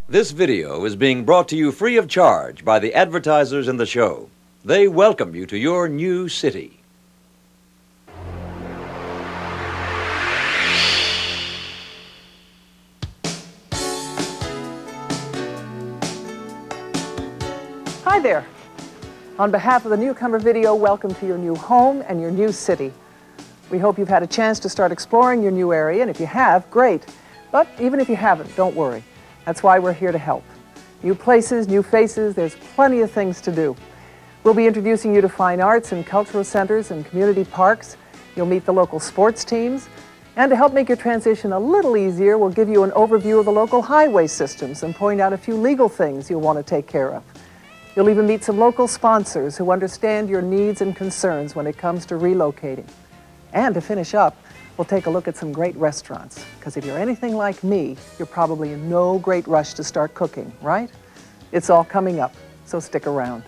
This video is being brought to you free of charge by the advertisers in the show. They welcome you to your new city. Hi there. On behalf of the Newcomer video, welcome to your new home and your new city. We hope you've had a chance to start exploring your new area, and if you have, great. But even if you haven't, don't worry. That's why we're here to help. New places, new faces, there's plenty of things to do. We'll be introducing you to fine arts and cultural centers and community parks. You'll meet the local sports teams. And to help make your transition a little easier, we'll give you an overview of the local highway systems and point out a few legal things you'll want to take care of. You'll even meet some local sponsors who understand your needs and concerns when it comes to relocating. And to finish up, we'll take a look at some great restaurants, because if you're anything like me, you're probably in no great rush to start cooking, right? It's all coming up, so stick around.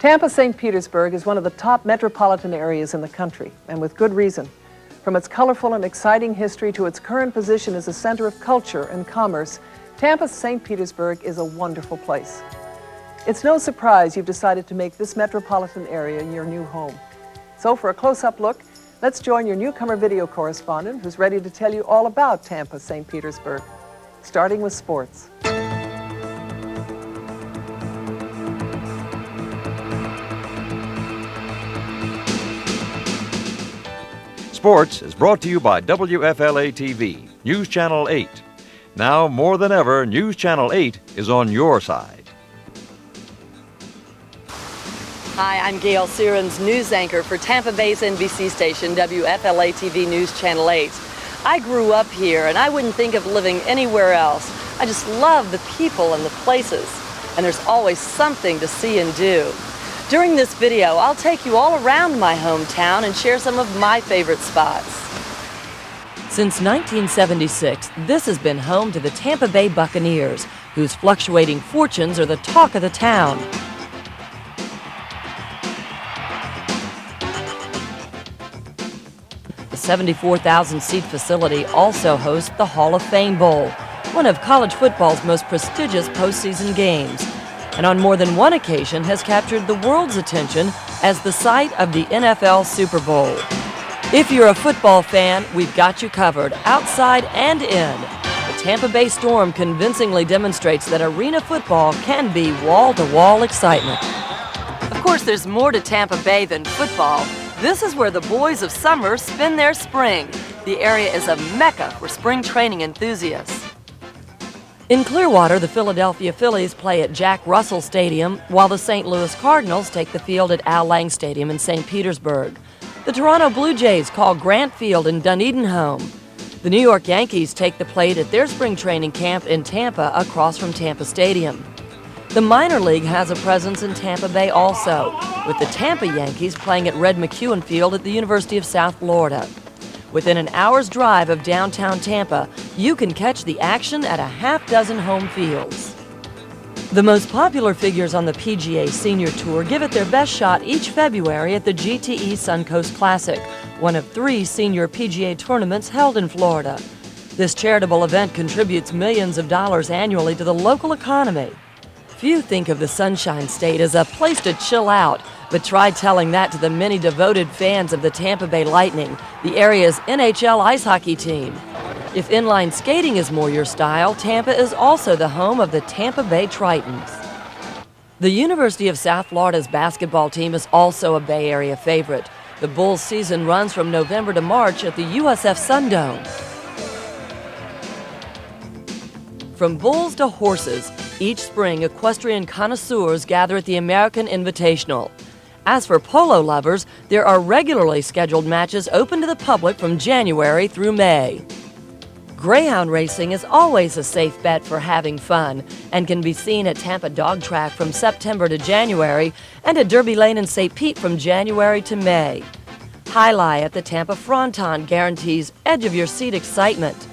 Tampa, St. Petersburg is one of the top metropolitan areas in the country, and with good reason. From its colorful and exciting history to its current position as a center of culture and commerce, Tampa, St. Petersburg is a wonderful place. It's no surprise you've decided to make this metropolitan area your new home. So for a close-up look, let's join your Newcomer video correspondent who's ready to tell you all about Tampa, St. Petersburg, starting with sports. Sports is brought to you by WFLA-TV, News Channel 8. Now, more than ever, News Channel 8 is on your side. Hi, I'm Gayle, Sierens news anchor for Tampa Bay's NBC station, WFLA-TV News Channel 8. I grew up here, and I wouldn't think of living anywhere else. I just love the people and the places, and there's always something to see and do. During this video, I'll take you all around my hometown and share some of my favorite spots. Since 1976, this has been home to the Tampa Bay Buccaneers, whose fluctuating fortunes are the talk of the town. The 74,000-seat facility also hosts the Hall of Fame Bowl, one of college football's most prestigious postseason games, and on more than one occasion has captured the world's attention as the site of the NFL Super Bowl. If you're a football fan, we've got you covered, outside and in. The Tampa Bay Storm convincingly demonstrates that arena football can be wall-to-wall excitement. Of course, there's more to Tampa Bay than football. This is where the boys of summer spend their spring. The area is a mecca for spring training enthusiasts. In Clearwater, the Philadelphia Phillies play at Jack Russell Stadium, while the St. Louis Cardinals take the field at Al Lang Stadium in St. Petersburg. The Toronto Blue Jays call Grant Field in Dunedin home. The New York Yankees take the plate at their spring training camp in Tampa across from Tampa Stadium. The minor league has a presence in Tampa Bay also, with the Tampa Yankees playing at Red McEwen Field at the University of South Florida. Within an hour's drive of downtown Tampa, you can catch the action at a half-dozen home fields. The most popular figures on the PGA Senior Tour give it their best shot each February at the GTE Suncoast Classic, one of 3 senior PGA tournaments held in Florida. This charitable event contributes millions of dollars annually to the local economy. Few think of the Sunshine State as a place to chill out, but try telling that to the many devoted fans of the Tampa Bay Lightning, the area's NHL ice hockey team. If inline skating is more your style, Tampa is also the home of the Tampa Bay Tritons. The University of South Florida's basketball team is also a Bay Area favorite. The Bulls' season runs from November to March at the USF Sundome. From bulls to horses, each spring equestrian connoisseurs gather at the American Invitational. As for polo lovers, there are regularly scheduled matches open to the public from January through May. Greyhound racing is always a safe bet for having fun and can be seen at Tampa Dog Track from September to January and at Derby Lane in St. Pete from January to May. Highlight at the Tampa Fronton guarantees edge-of-your-seat excitement.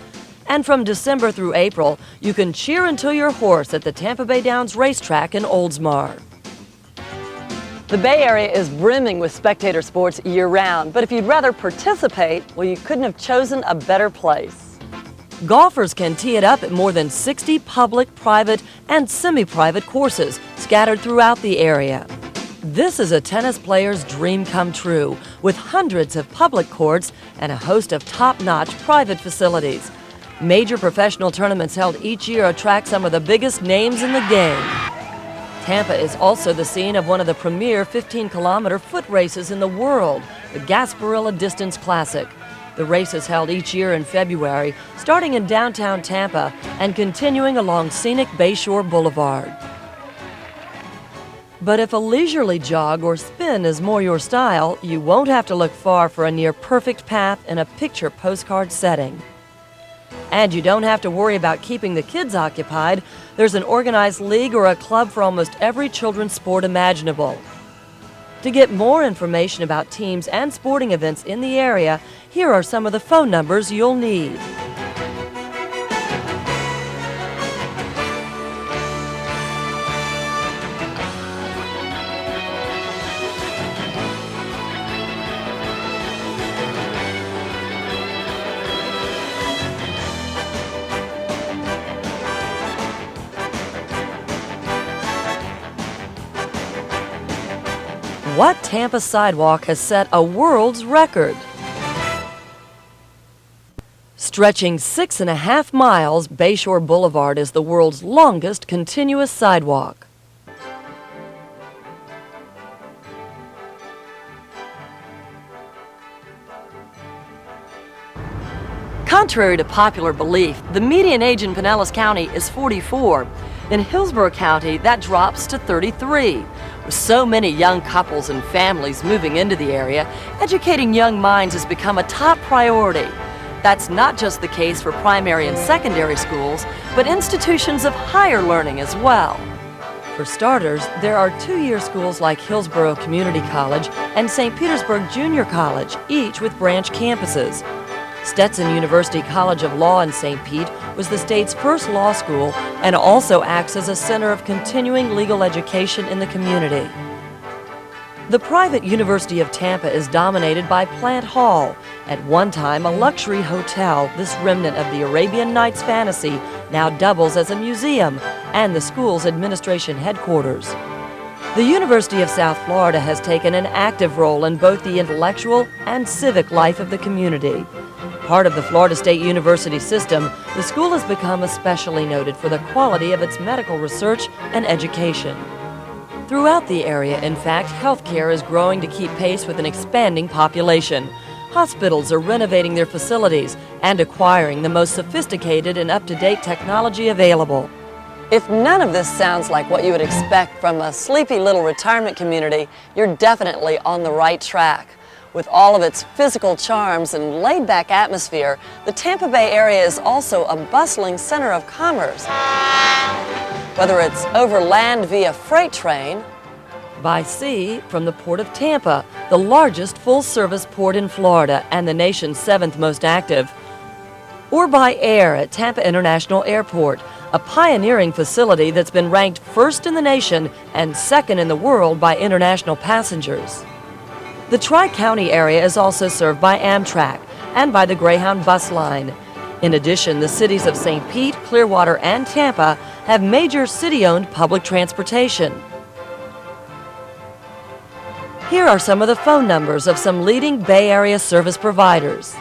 And from December through April, you can cheer until your horse at the Tampa Bay Downs Racetrack in Oldsmar. The Bay Area is brimming with spectator sports year-round, but if you'd rather participate, well, you couldn't have chosen a better place. Golfers can tee it up at more than 60 public, private, and semi-private courses scattered throughout the area. This is a tennis player's dream come true, with hundreds of public courts and a host of top-notch private facilities. Major professional tournaments held each year attract some of the biggest names in the game. Tampa is also the scene of one of the premier 15-kilometer foot races in the world, the Gasparilla Distance Classic. The race is held each year in February, starting in downtown Tampa and continuing along scenic Bayshore Boulevard. But if a leisurely jog or spin is more your style, you won't have to look far for a near-perfect path in a picture postcard setting. And you don't have to worry about keeping the kids occupied. There's an organized league or a club for almost every children's sport imaginable. To get more information about teams and sporting events in the area, here are some of the phone numbers you'll need. What Tampa sidewalk has set a world's record? Stretching 6.5 miles, Bayshore Boulevard is the world's longest continuous sidewalk. Contrary to popular belief, the median age in Pinellas County is 44. In Hillsborough County, that drops to 33. With so many young couples and families moving into the area, educating young minds has become a top priority. That's not just the case for primary and secondary schools, but institutions of higher learning as well. For starters, there are two-year schools like Hillsborough Community College and St. Petersburg Junior College, each with branch campuses. Stetson University College of Law in St. Pete was the state's first law school and also acts as a center of continuing legal education in the community. The private University of Tampa is dominated by Plant Hall. At one time a luxury hotel, this remnant of the Arabian Nights fantasy now doubles as a museum and the school's administration headquarters. The University of South Florida has taken an active role in both the intellectual and civic life of the community. Part of the Florida State University system, the school has become especially noted for the quality of its medical research and education. Throughout the area, in fact, healthcare is growing to keep pace with an expanding population. Hospitals are renovating their facilities and acquiring the most sophisticated and up-to-date technology available. If none of this sounds like what you would expect from a sleepy little retirement community, you're definitely on the right track. With all of its physical charms and laid-back atmosphere, the Tampa Bay area is also a bustling center of commerce. Whether it's over land via freight train, by sea from the Port of Tampa, the largest full-service port in Florida and the nation's 7th most active, or by air at Tampa International Airport, a pioneering facility that's been ranked first in the nation and second in the world by international passengers. The Tri-County area is also served by Amtrak and by the Greyhound bus line. In addition, the cities of St. Pete, Clearwater, and Tampa have major city-owned public transportation. Here are some of the phone numbers of some leading Bay Area service providers.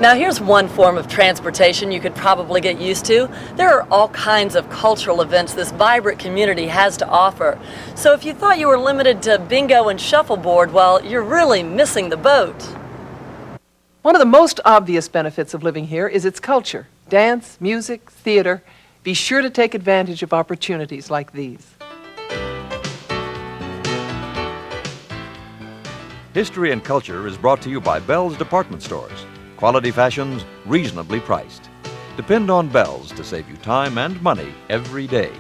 Now here's one form of transportation you could probably get used to. There are all kinds of cultural events this vibrant community has to offer. So if you thought you were limited to bingo and shuffleboard, well, you're really missing the boat. One of the most obvious benefits of living here is its culture. Dance, music, theater. Be sure to take advantage of opportunities like these. History and Culture is brought to you by Bell's Department Stores. Quality fashions, reasonably priced. Depend on Bells to save you time and money every day.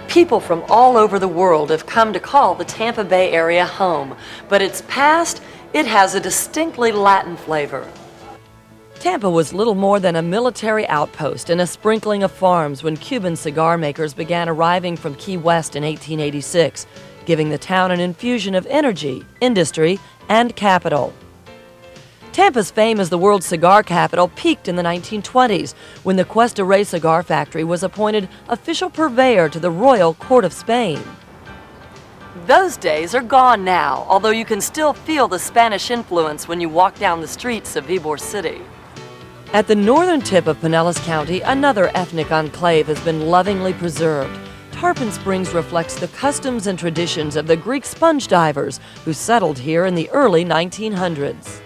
People from all over the world have come to call the Tampa Bay area home, but its past, it has a distinctly Latin flavor. Tampa was little more than a military outpost and a sprinkling of farms when Cuban cigar makers began arriving from Key West in 1886, giving the town an infusion of energy, industry, and capital. Tampa's fame as the world's cigar capital peaked in the 1920s when the Cuesta Rey cigar factory was appointed official purveyor to the Royal Court of Spain. Those days are gone now, although you can still feel the Spanish influence when you walk down the streets of Ybor City. At the northern tip of Pinellas County, another ethnic enclave has been lovingly preserved. Tarpon Springs reflects the customs and traditions of the Greek sponge divers who settled here in the early 1900s.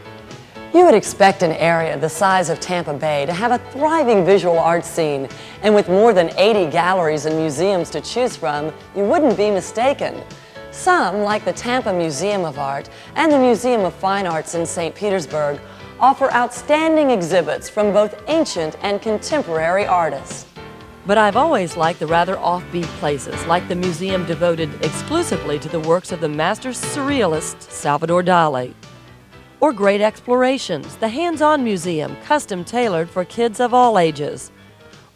You would expect an area the size of Tampa Bay to have a thriving visual arts scene, and with more than 80 galleries and museums to choose from, you wouldn't be mistaken. Some, like the Tampa Museum of Art and the Museum of Fine Arts in St. Petersburg, offer outstanding exhibits from both ancient and contemporary artists. But I've always liked the rather offbeat places, like the museum devoted exclusively to the works of the master surrealist Salvador Dali. Or Great Explorations, the hands-on museum custom-tailored for kids of all ages.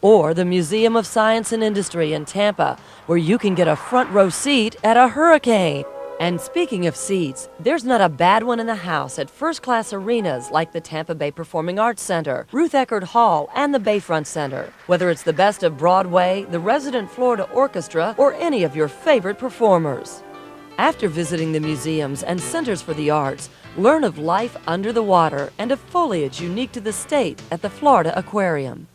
Or the Museum of Science and Industry in Tampa, where you can get a front-row seat at a hurricane. And speaking of seats, there's not a bad one in the house at first-class arenas like the Tampa Bay Performing Arts Center, Ruth Eckerd Hall, and the Bayfront Center. Whether it's the best of Broadway, the Resident Florida Orchestra, or any of your favorite performers. After visiting the museums and centers for the arts, learn of life under the water and of foliage unique to the state at the Florida Aquarium.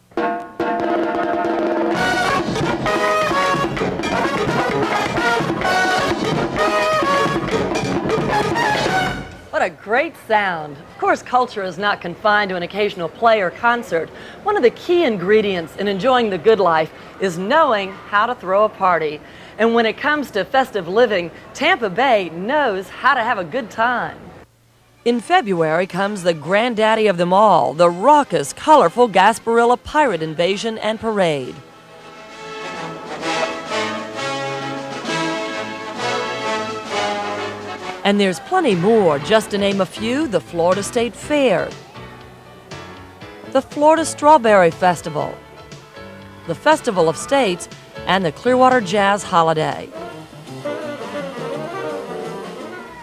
What a great sound. Of course, culture is not confined to an occasional play or concert. One of the key ingredients in enjoying the good life is knowing how to throw a party. And when it comes to festive living, Tampa Bay knows how to have a good time. In February comes the granddaddy of them all, the raucous, colorful Gasparilla Pirate Invasion and Parade. And there's plenty more, just to name a few: the Florida State Fair, the Florida Strawberry Festival, the Festival of States, and the Clearwater Jazz Holiday.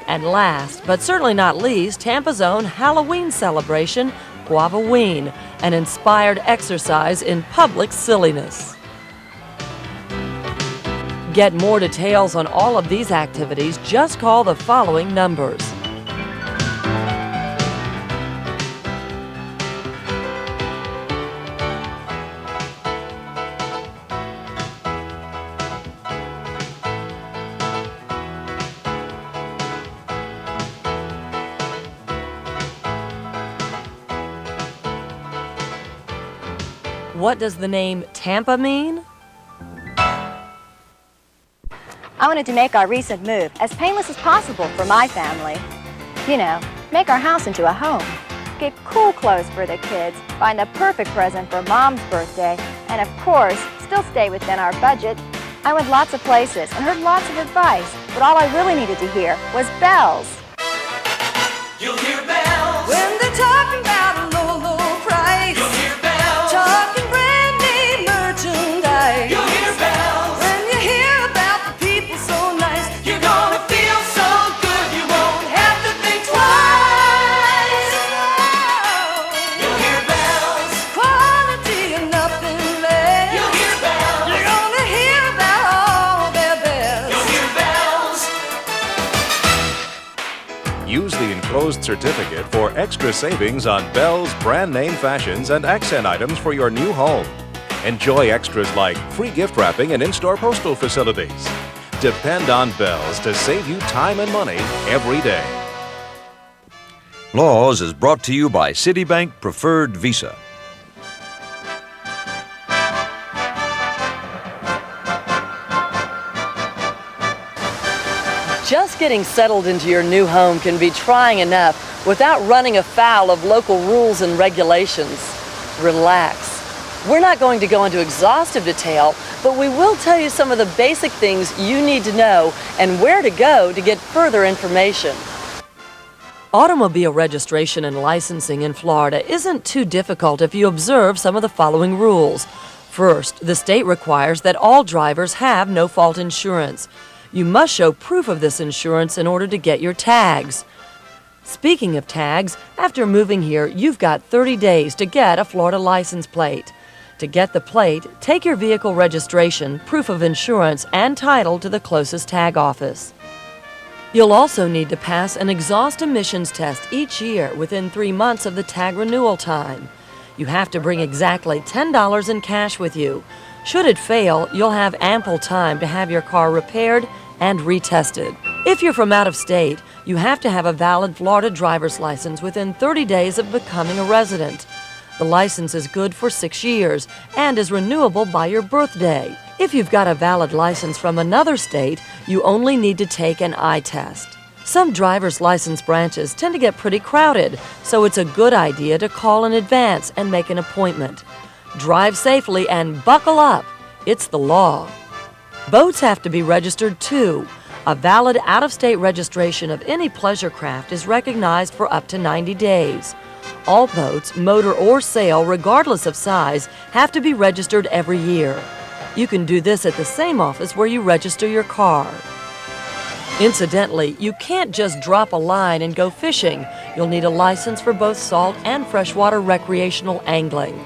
And last, but certainly not least, Tampa's own Halloween celebration, Guavaween, an inspired exercise in public silliness. Get more details on all of these activities. Just call the following numbers. What does the name Tampa mean? I wanted to make our recent move as painless as possible for my family. You know, make our house into a home. Get cool clothes for the kids, find the perfect present for Mom's birthday, and of course, still stay within our budget. I went lots of places and heard lots of advice, but all I really needed to hear was bells. You'll hear bells when they're talking about a low, low price. You'll hear bells Talking brand name merchandise. You'll hear bells When you hear about the people so nice, You're gonna feel so good you won't have to think twice. You'll hear bells quality and nothing less. You'll hear bells You're gonna hear about all their bells. You'll hear bells Use the enclosed certificate for extra savings on Bell's brand name fashions and accent items for your new home. Enjoy extras like free gift wrapping and in-store postal facilities. Depend on Bell's to save you time and money every day. Laws is brought to you by Citibank Preferred Visa. Just getting settled into your new home can be trying enough without running afoul of local rules and regulations. Relax. We're not going to go into exhaustive detail, but we will tell you some of the basic things you need to know and where to go to get further information. Automobile registration and licensing in Florida isn't too difficult if you observe some of the following rules. First, the state requires that all drivers have no-fault insurance. You must show proof of this insurance in order to get your tags. Speaking of tags, after moving here, you've got 30 days to get a Florida license plate. To get the plate, take your vehicle registration, proof of insurance, and title to the closest tag office. You'll also need to pass an exhaust emissions test each year within 3 months of the tag renewal time. You have to bring exactly $10 in cash with you. Should it fail, you'll have ample time to have your car repaired and retested. If you're from out of state, you have to have a valid Florida driver's license within 30 days of becoming a resident. The license is good for 6 years and is renewable by your birthday. If you've got a valid license from another state, you only need to take an eye test. Some driver's license branches tend to get pretty crowded, so it's a good idea to call in advance and make an appointment. Drive safely and buckle up. It's the law. Boats have to be registered too. A valid out-of-state registration of any pleasure craft is recognized for up to 90 days. All boats, motor or sail, regardless of size, have to be registered every year. You can do this at the same office where you register your car. Incidentally, you can't just drop a line and go fishing. You'll need a license for both salt and freshwater recreational angling.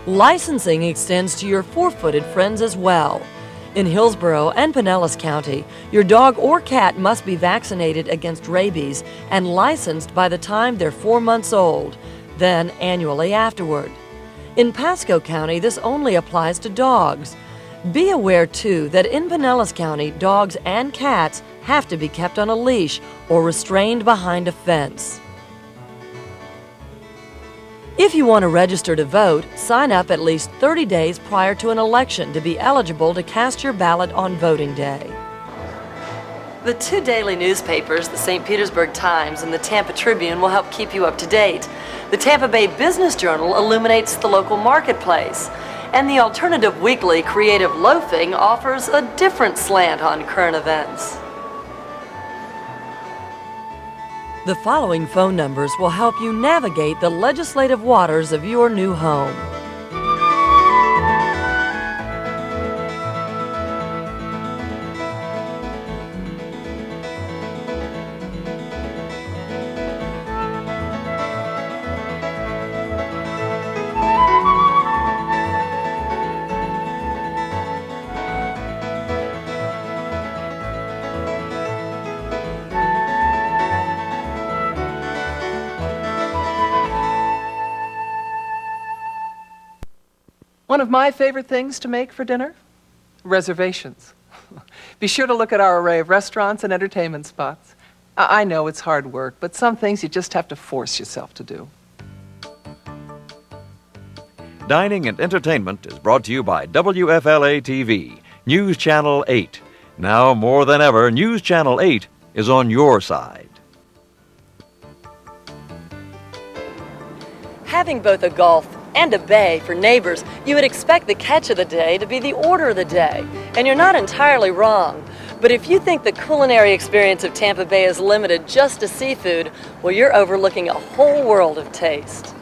Licensing extends to your four-footed friends as well. In Hillsborough and Pinellas County, your dog or cat must be vaccinated against rabies and licensed by the time they're 4 months old, then annually afterward. In Pasco County, this only applies to dogs. Be aware, too, that in Pinellas County, dogs and cats have to be kept on a leash or restrained behind a fence. If you want to register to vote, sign up at least 30 days prior to an election to be eligible to cast your ballot on voting day. The two daily newspapers, the St. Petersburg Times and the Tampa Tribune, will help keep you up to date. The Tampa Bay Business Journal illuminates the local marketplace. And the alternative weekly Creative Loafing offers a different slant on current events. The following phone numbers will help you navigate the legislative waters of your new home. One of my favorite things to make for dinner? Reservations. Be sure to look at our array of restaurants and entertainment spots. I know it's hard work, but some things you just have to force yourself to do. Dining and entertainment is brought to you by WFLA-TV, News Channel 8. Now more than ever, News Channel 8 is on your side. Having both a Gulf and a bay for neighbors, you would expect the catch of the day to be the order of the day. And you're not entirely wrong. But if you think the culinary experience of Tampa Bay is limited just to seafood, well, you're overlooking a whole world of taste.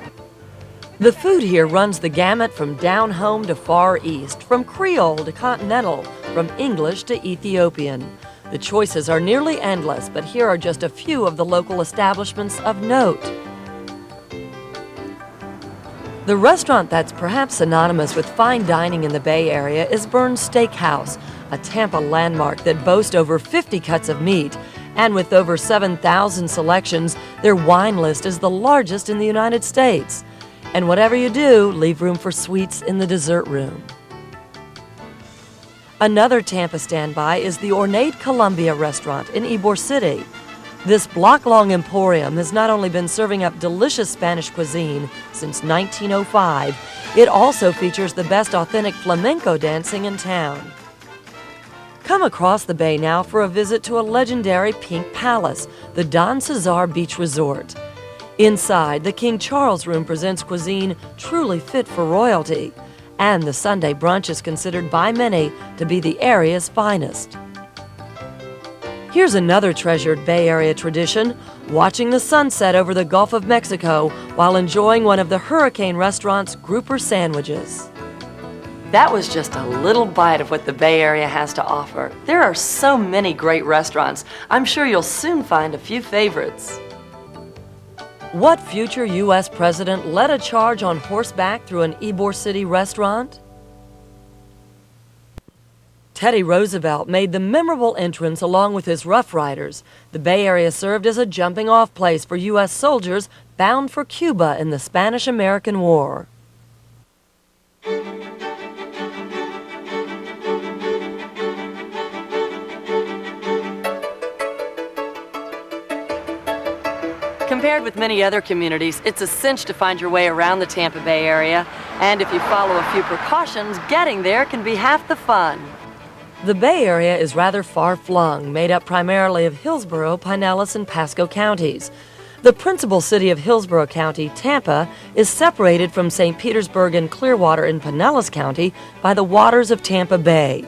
The food here runs the gamut from down home to far east, from Creole to continental, from English to Ethiopian. The choices are nearly endless, but here are just a few of the local establishments of note. The restaurant that's perhaps synonymous with fine dining in the Bay Area is Bern's Steakhouse, a Tampa landmark that boasts over 50 cuts of meat. And with over 7,000 selections, their wine list is the largest in the United States. And whatever you do, leave room for sweets in the dessert room. Another Tampa standby is the ornate Columbia restaurant in Ybor City. This block-long emporium has not only been serving up delicious Spanish cuisine since 1905, it also features the best authentic flamenco dancing in town. Come across the bay now for a visit to a legendary pink palace, the Don Cesar Beach Resort. Inside, the King Charles Room presents cuisine truly fit for royalty, and the Sunday brunch is considered by many to be the area's finest. Here's another treasured Bay Area tradition, watching the sunset over the Gulf of Mexico while enjoying one of the Hurricane Restaurant's grouper sandwiches. That was just a little bite of what the Bay Area has to offer. There are so many great restaurants. I'm sure you'll soon find a few favorites. What future U.S. president led a charge on horseback through an Ybor City restaurant? Teddy Roosevelt made the memorable entrance along with his Rough Riders. The Bay Area served as a jumping-off place for U.S. soldiers bound for Cuba in the Spanish-American War. Compared with many other communities, it's a cinch to find your way around the Tampa Bay area. And if you follow a few precautions, getting there can be half the fun. The Bay Area is rather far-flung, made up primarily of Hillsborough, Pinellas, and Pasco counties. The principal city of Hillsborough County, Tampa, is separated from St. Petersburg and Clearwater in Pinellas County by the waters of Tampa Bay.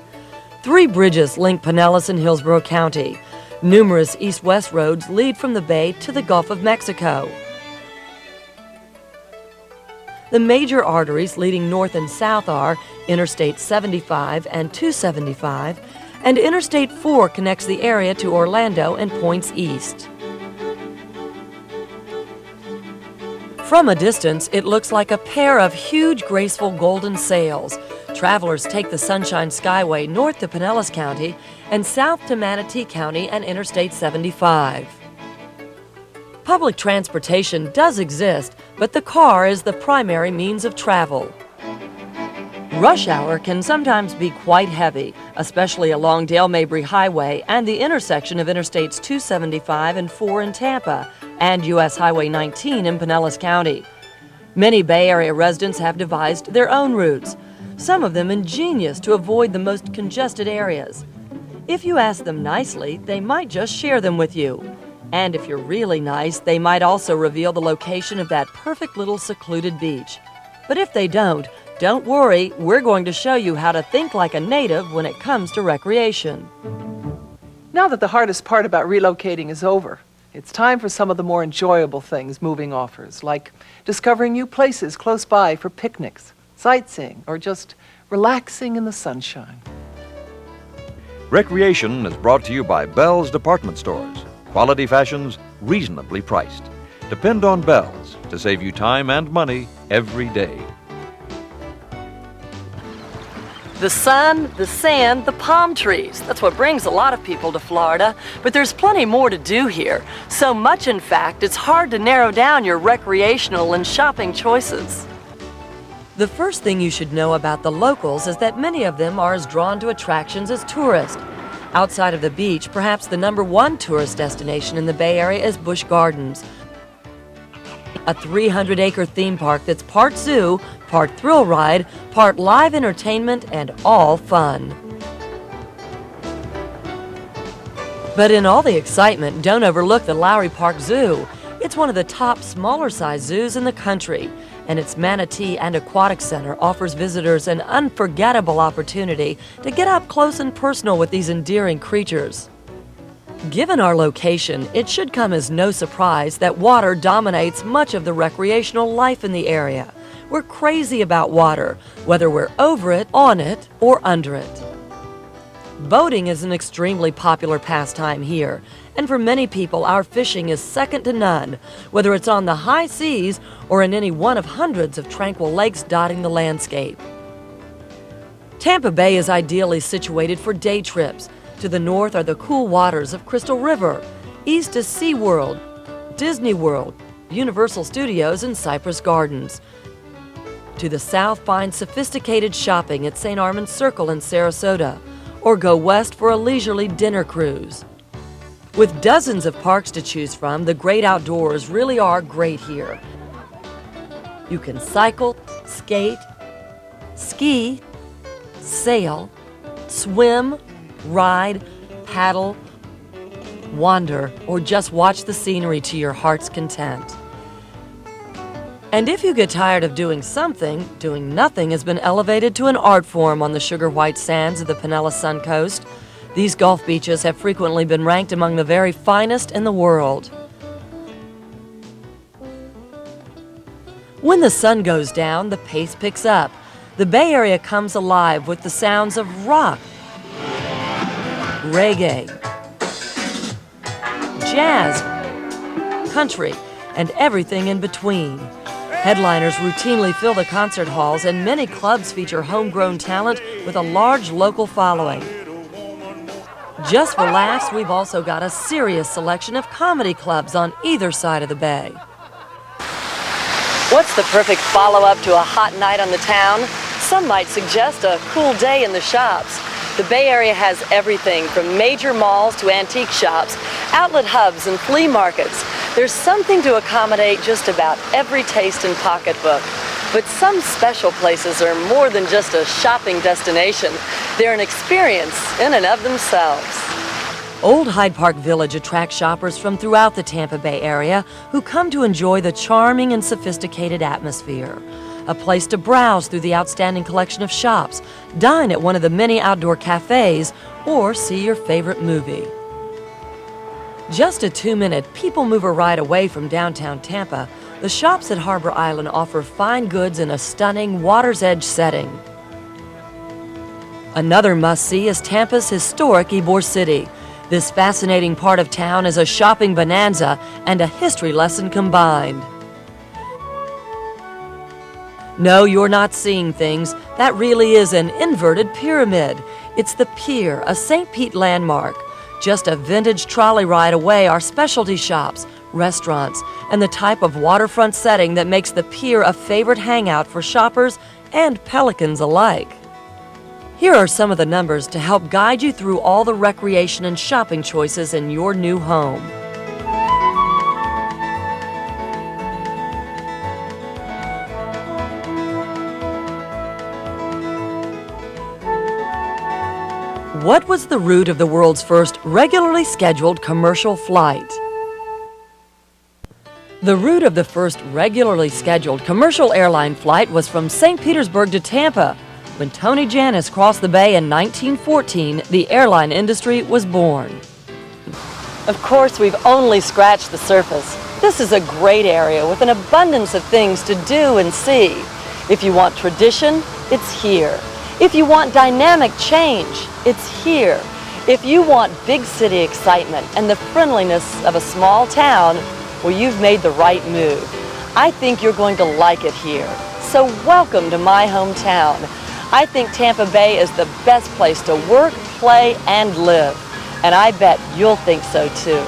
3 bridges link Pinellas and Hillsborough County. Numerous east-west roads lead from the bay to the Gulf of Mexico. The major arteries leading north and south are Interstate 75 and 275, and Interstate 4 connects the area to Orlando and points east. From a distance, it looks like a pair of huge, graceful golden sails. Travelers take the Sunshine Skyway north to Pinellas County and south to Manatee County and Interstate 75. Public transportation does exist, but the car is the primary means of travel. Rush hour can sometimes be quite heavy, especially along Dale Mabry Highway and the intersection of Interstates 275 and 4 in Tampa and U.S. Highway 19 in Pinellas County. Many Bay Area residents have devised their own routes, some of them ingenious to avoid the most congested areas. If you ask them nicely, they might just share them with you. And if you're really nice, they might also reveal the location of that perfect little secluded beach. But if they don't worry, we're going to show you how to think like a native when it comes to recreation. Now that the hardest part about relocating is over, it's time for some of the more enjoyable things moving offers, like discovering new places close by for picnics, sightseeing, or just relaxing in the sunshine. Recreation is brought to you by Bell's Department Stores. Quality fashions, reasonably priced. Depend on Bell's to save you time and money every day. The sun, the sand, the palm trees. That's what brings a lot of people to Florida. But there's plenty more to do here. So much, in fact, it's hard to narrow down your recreational and shopping choices. The first thing you should know about the locals is that many of them are as drawn to attractions as tourists. Outside of the beach, perhaps the #1 tourist destination in the Bay Area is Busch Gardens, a 300-acre theme park that's part zoo, part thrill ride, part live entertainment, and all fun. But in all the excitement, don't overlook the Lowry Park Zoo. It's one of the top smaller-sized zoos in the country, and its Manatee and Aquatic Center offers visitors an unforgettable opportunity to get up close and personal with these endearing creatures. Given our location, it should come as no surprise that water dominates much of the recreational life in the area. We're crazy about water, whether we're over it, on it, or under it. Boating is an extremely popular pastime here, and for many people, our fishing is second to none, whether it's on the high seas or in any one of hundreds of tranquil lakes dotting the landscape. Tampa Bay is ideally situated for day trips. To the north are the cool waters of Crystal River. East is SeaWorld, Disney World, Universal Studios, and Cypress Gardens. To the south, find sophisticated shopping at St. Armand's Circle in Sarasota, or go west for a leisurely dinner cruise. With dozens of parks to choose from, the great outdoors really are great here. You can cycle, skate, ski, sail, swim, ride, paddle, wander, or just watch the scenery to your heart's content. And if you get tired of doing something, doing nothing has been elevated to an art form on the sugar white sands of the Pinellas Sun Coast. These Gulf beaches have frequently been ranked among the very finest in the world. When the sun goes down, the pace picks up. The Bay Area comes alive with the sounds of rock, reggae, jazz, country, and everything in between. Headliners routinely fill the concert halls, and many clubs feature homegrown talent with a large local following. Just for laughs, we've also got a serious selection of comedy clubs on either side of the bay. What's the perfect follow-up to a hot night on the town? Some might suggest a cool day in the shops. The Bay Area has everything from major malls to antique shops, outlet hubs and flea markets. There's something to accommodate just about every taste and pocketbook. But some special places are more than just a shopping destination. They're an experience in and of themselves. Old Hyde Park Village attracts shoppers from throughout the Tampa Bay area who come to enjoy the charming and sophisticated atmosphere. A place to browse through the outstanding collection of shops, dine at one of the many outdoor cafes, or see your favorite movie. Just a 2-minute people mover ride away from downtown Tampa, the shops at Harbor Island offer fine goods in a stunning water's edge setting. Another must-see is Tampa's historic Ybor City. This fascinating part of town is a shopping bonanza and a history lesson combined. No, you're not seeing things. That really is an inverted pyramid. It's the Pier, a St. Pete landmark. Just a vintage trolley ride away are specialty shops, restaurants, and the type of waterfront setting that makes the Pier a favorite hangout for shoppers and pelicans alike. Here are some of the numbers to help guide you through all the recreation and shopping choices in your new home. What was the route of the world's first regularly scheduled commercial flight? The route of the first regularly scheduled commercial airline flight was from St. Petersburg to Tampa. When Tony Jannus crossed the bay in 1914, the airline industry was born. Of course, we've only scratched the surface. This is a great area with an abundance of things to do and see. If you want tradition, it's here. If you want dynamic change, it's here. If you want big city excitement and the friendliness of a small town, well, you've made the right move. I think you're going to like it here. So welcome to my hometown. I think Tampa Bay is the best place to work, play, and live. And I bet you'll think so too.